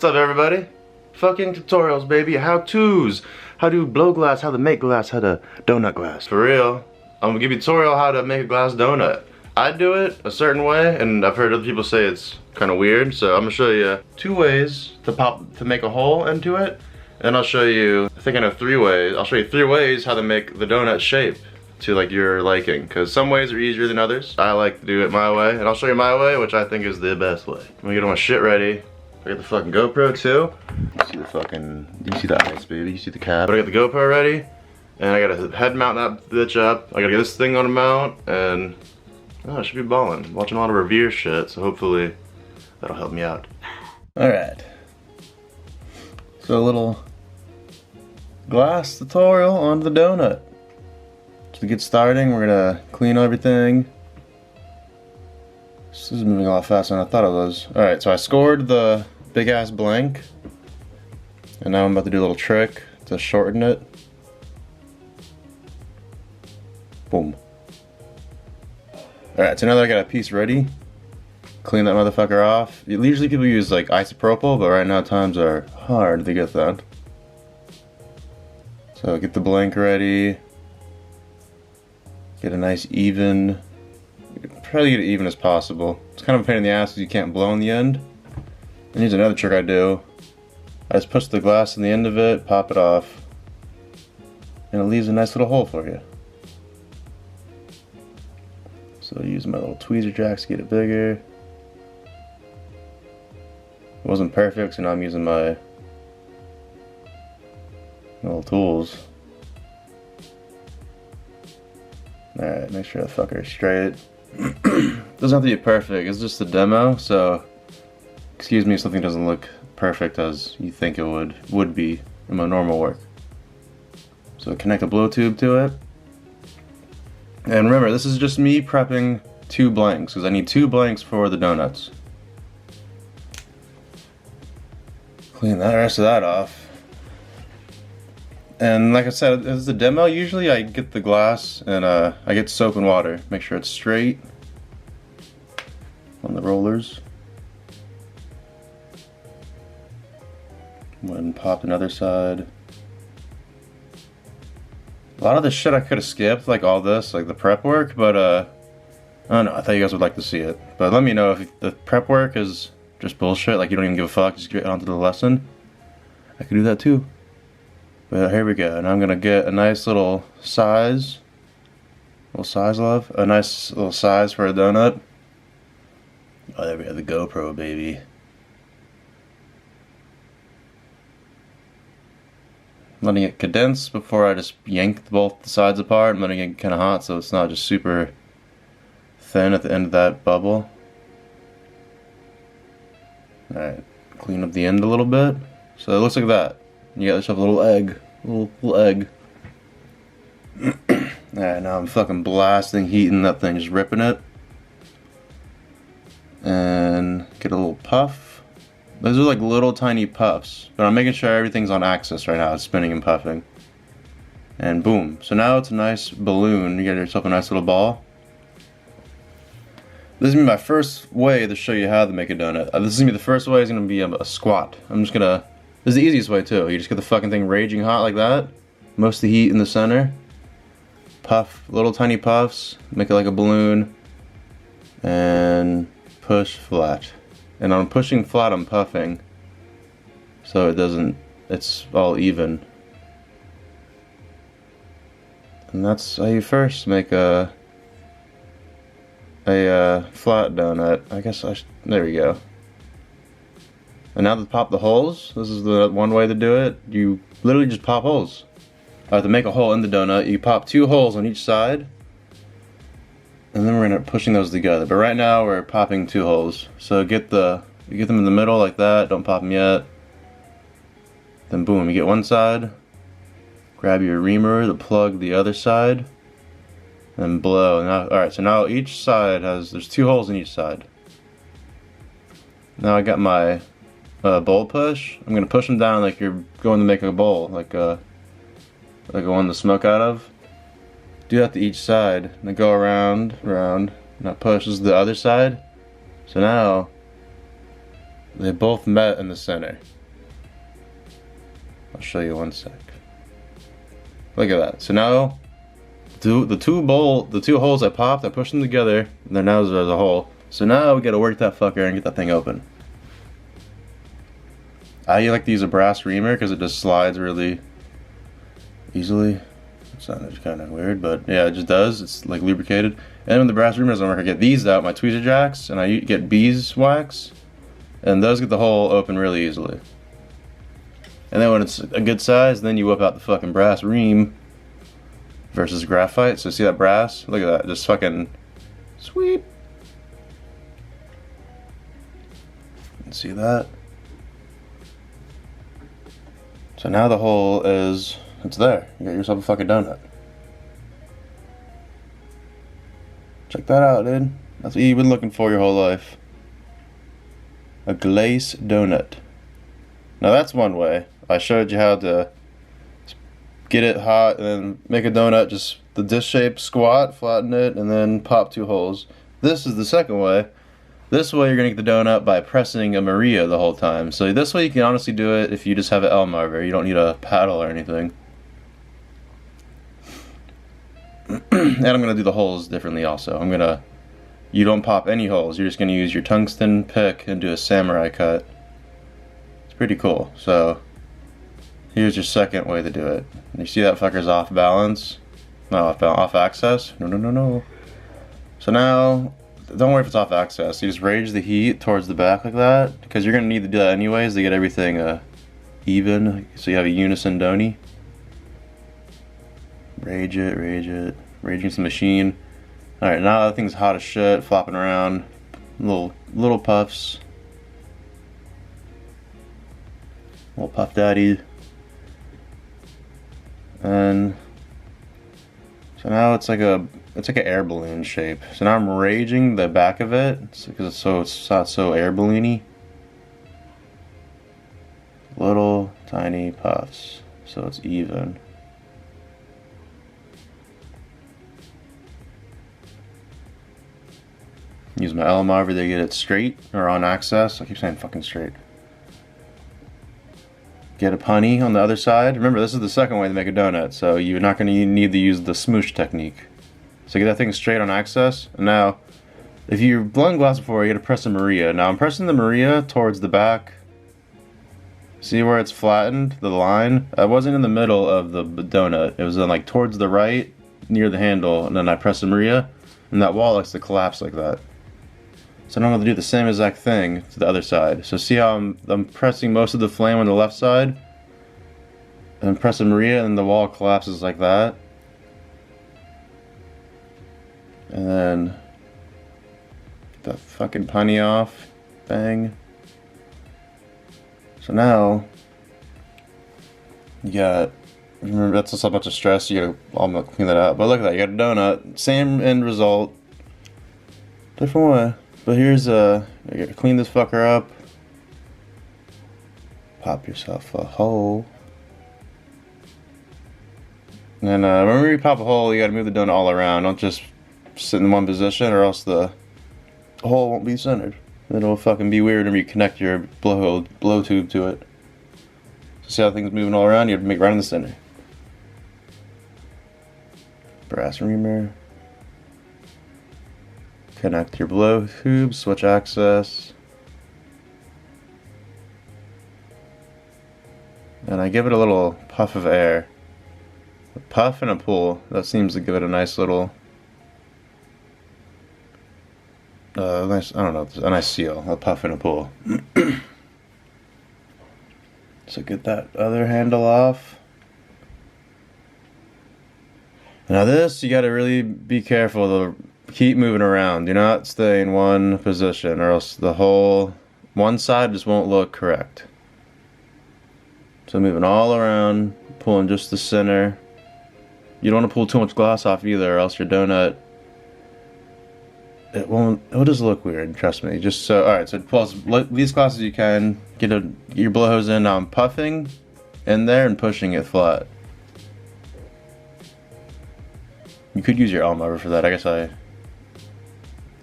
What's up, everybody? Fucking tutorials, baby. How-tos. How to blow glass, how to make glass, how to donut glass. For real, I'm gonna give you a tutorial how to make a glass donut. I do it a certain way, and I've heard other people say it's kind of weird, so I'm gonna show you 2 ways to make a hole into it, and I'll show you, I think I know 3 ways. I'll show you 3 ways how to make the donut shape to like your liking, because some ways are easier than others. I like to do it my way, and I'll show you my way, which I think is the best way. I'm gonna get all my shit ready. I got the fucking GoPro too. You see the fucking, you see the ice, baby, you see the cab. But I got the GoPro ready, and I gotta head mount that bitch up. I gotta get this thing on a mount, and oh, I should be balling. I'm watching a lot of Revere shit, so hopefully that'll help me out. Alright. So a little glass tutorial on the donut. To get starting, we're gonna clean everything. This is moving a lot faster than I thought it was. Alright, so I scored the big ass blank, and now I'm about to do a little trick to shorten it. Boom. Alright, so now that I got a piece ready, clean that motherfucker off. Usually people use like isopropyl, but right now times are hard to get that. So get the blank ready. Get a nice even, try to get it even as possible. It's kind of a pain in the ass because you can't blow in the end. And here's another trick I do. I just push the glass in the end of it, pop it off, and it leaves a nice little hole for you. So I use my little tweezer jacks to get it bigger. It wasn't perfect, so now I'm using my little tools. Alright, make sure that fucker is straight. Doesn't have to be perfect, it's just a demo, so excuse me if something doesn't look perfect as you think it would be in my normal work. So connect a blow tube to it. And remember, this is just me prepping 2 blanks, because I need 2 blanks for the donuts. Clean the rest of that off. And like I said, as a demo, usually I get the glass and I get soap and water. Make sure it's straight on the rollers. Then pop another side. A lot of this shit I could have skipped, like all this, like the prep work, but I don't know, I thought you guys would like to see it. But let me know if the prep work is just bullshit, like you don't even give a fuck, just get onto the lesson. I could do that too. But here we go, and I'm gonna get a nice little size. Love? A nice little size for a donut. Oh, there we have the GoPro, baby. Letting it condense before I just yank both the sides apart. I'm letting it get kind of hot so it's not just super thin at the end of that bubble. Alright, clean up the end a little bit. So it looks like that. You got yourself a little egg. Little egg. Alright, now I'm fucking blasting heat in that thing, just ripping it. And get a little puff. Those are like little tiny puffs, but I'm making sure everything's on axis right now. It's spinning and puffing. And boom. So now it's a nice balloon. You got yourself a nice little ball. This is gonna be my first way to show you how to make a donut. This is gonna be the first way. Is gonna be a squat. I'm just gonna. This is the easiest way too. You just get the fucking thing raging hot like that. Most of the heat in the center. Puff, little tiny puffs. Make it like a balloon. And push flat. And I'm pushing flat, I'm puffing. So it doesn't, it's all even. And that's how you first make a flat donut. I guess there we go. And now to pop the holes, this is the one way to do it. You literally just pop holes. To make a hole in the donut, you pop 2 holes on each side. And then we're gonna pushing those together. But right now we're popping 2 holes. So you get them in the middle like that, don't pop them yet. Then boom, you get one side. Grab your reamer to plug the other side. And blow. Alright, so now each side there's 2 holes in each side. Now I got my bowl push. I'm gonna push them down like you're going to make a bowl, like a one to smoke out of. Do that to each side, and then go around, and that pushes the other side. So now They both met in the center. I'll show you one sec. Look at that. So now, the two holes I popped, I pushed them together, and then now there's a hole. So now we gotta work that fucker and get that thing open. I like to use a brass reamer because it just slides really easily. It sounded kind of weird, but yeah, it just does. It's like lubricated. And when the brass reamer doesn't work, I get these out, my tweezer jacks, and I get beeswax, and those get the hole open really easily. And then when it's a good size, then you whip out the fucking brass ream versus graphite. So see that brass? Look at that, just fucking sweep. See that? So now the hole is, it's there. You got yourself a fucking donut. Check that out, dude. That's what you've been looking for your whole life. A glaze donut. Now that's one way. I showed you how to get it hot and then make a donut, just the disc shape, squat, flatten it, and then pop two holes. This is the second way. This way you're gonna get the donut by pressing a Maria the whole time. So this way you can honestly do it if you just have an Elmarver. You don't need a paddle or anything. And I'm gonna do the holes differently also. You don't pop any holes. You're just gonna use your tungsten pick and do a samurai cut. It's pretty cool. So here's your second way to do it. You see that fucker's off balance? No, off axis? No. So now, don't worry if it's off axis. You just rage the heat towards the back like that, because you're gonna need to do that anyways to get everything even, so you have a unison donut. Rage it. Raging the machine. Alright, now that thing's hot as shit, flopping around. Little puffs. Little puff daddy. And so now it's like an air balloon shape. So now I'm raging the back of it because it's not so air balloony. Little tiny puffs, so it's even. Use my Elmarver to get it straight or on axis. I keep saying fucking straight. Get a punny on the other side. Remember, this is the second way to make a donut, so you're not going to need to use the smoosh technique. So get that thing straight on axis. And now, if you've blown glass before, you got to press a Maria. Now I'm pressing the Maria towards the back. See where it's flattened, the line? I wasn't in the middle of the donut. It was like towards the right, near the handle, and then I press the Maria, and that wall likes to collapse like that. So now I'm going to do the same exact thing to the other side. So see how I'm pressing most of the flame on the left side? And press a Maria and the wall collapses like that. And then get the fucking punny off. Bang. So now you got, remember that's just a bunch of stress, you gotta all clean that out. But look at that, you got a donut, same end result, different way. But here's you gotta clean this fucker up. Pop yourself a hole. And remember, you pop a hole, you gotta move the donut all around. Don't just sit in one position, or else the hole won't be centered. It'll fucking be weird when you connect your blow tube to it. So see how things moving all around? You have to make right in the center. Brass reamer. Connect your blow tube, switch axis. And I give it a little puff of air. A puff and a pull. That seems to give it a nice little nice, I don't know, a nice seal. A puff and a pull. So get that other handle off. Now this, you gotta really be careful to keep moving around. Do not stay in one position, or else the whole one side just won't look correct. So moving all around, pulling just the center. You don't want to pull too much glass off either, or else your donut, it'll just look weird, trust me. Just so, alright, so pull as least glass as you can, get your blow hose in. Now I'm puffing in there and pushing it flat. You could use your Elmarver for that. I guess I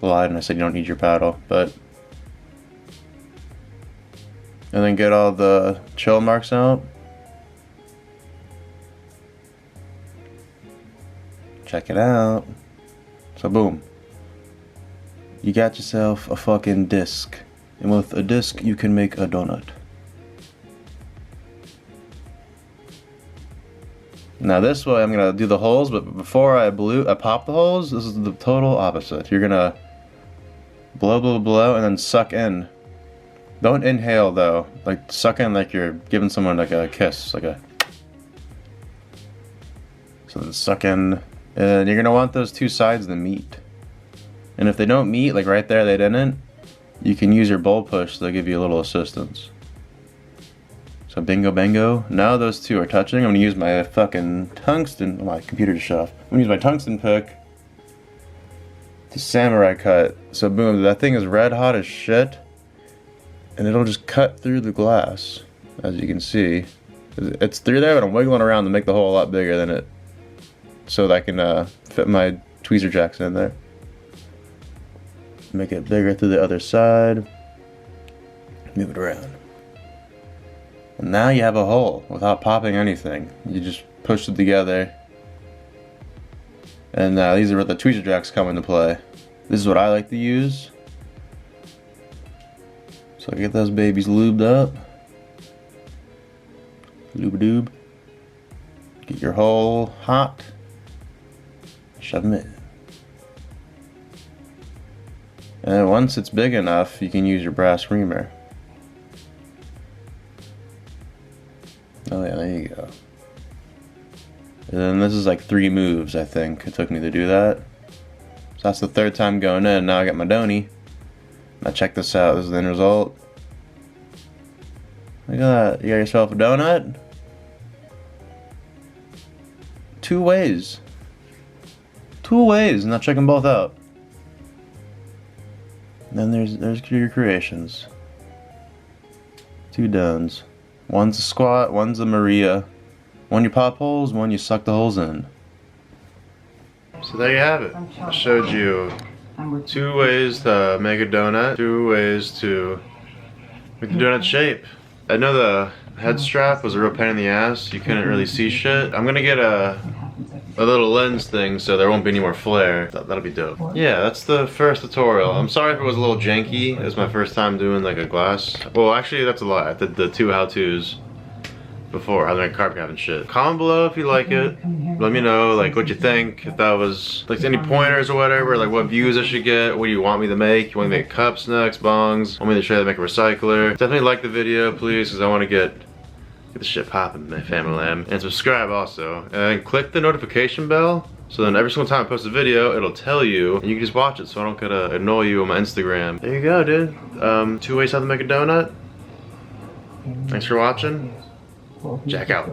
lied and I said you don't need your paddle, but And then get all the chill marks out. Check it out. So boom. You got yourself a fucking disc. And with a disc you can make a donut. Now this way I'm gonna do the holes, but before I pop the holes, this is the total opposite. You're gonna blow and then suck in. Don't inhale though. Like suck in like you're giving someone like a kiss, like a. So then suck in. And you're gonna want those two sides to meet. And if they don't meet, like right there they didn't, you can use your bowl push, they'll give you a little assistance. So bingo bango. Now those two are touching. I'm gonna use my fucking tungsten, oh, my computer just shut off. I'm gonna use my tungsten pick to samurai cut. So boom, that thing is red hot as shit. And it'll just cut through the glass, as you can see. It's through there, but I'm wiggling around to make the hole a lot bigger than it. So that I can fit my tweezer jacks in there. Make it bigger through the other side. Move it around. And now you have a hole without popping anything. You just push it together. And these are where the tweezer jacks come into play. This is what I like to use. So get those babies lubed up. Lube-a-doob. Get your hole hot. Shove them in. And then once it's big enough, you can use your brass reamer. Oh yeah, there you go. And then this is like 3 moves, I think, it took me to do that. So that's the 3rd time going in. Now I got my donny. Now check this out, this is the end result. Look at that, you got yourself a donut. 2 ways. 2 ways, now check them both out. And then there's your creations. 2 dones. One's a squat, one's a Maria. One you pop holes, one you suck the holes in. So there you have it. I showed you 2 ways to make a donut, 2 ways to make the donut shape. I know the head strap was a real pain in the ass. You couldn't really see shit. I'm gonna get a little lens thing so there won't be any more flare. That'll be dope. Yeah, that's the first tutorial. I'm sorry if it was a little janky. It was my first time doing like a glass. Well, actually that's a lie. I did the 2 how-tos before, how to make carb cap and shit. Comment below if you like it. Let me know like what you think. If that was like any pointers or whatever, like what views I should get. What do you want me to make? You want me to make cups next, bongs? Want me to show you how to make a recycler? Definitely like the video, please, because I want to get the shit popping, my family lamb. And subscribe also. And click the notification bell, so then every single time I post a video, it'll tell you, and you can just watch it so I don't gotta annoy you on my Instagram. There you go, dude. 2 ways how to make a donut. Thanks for watching. Jack out.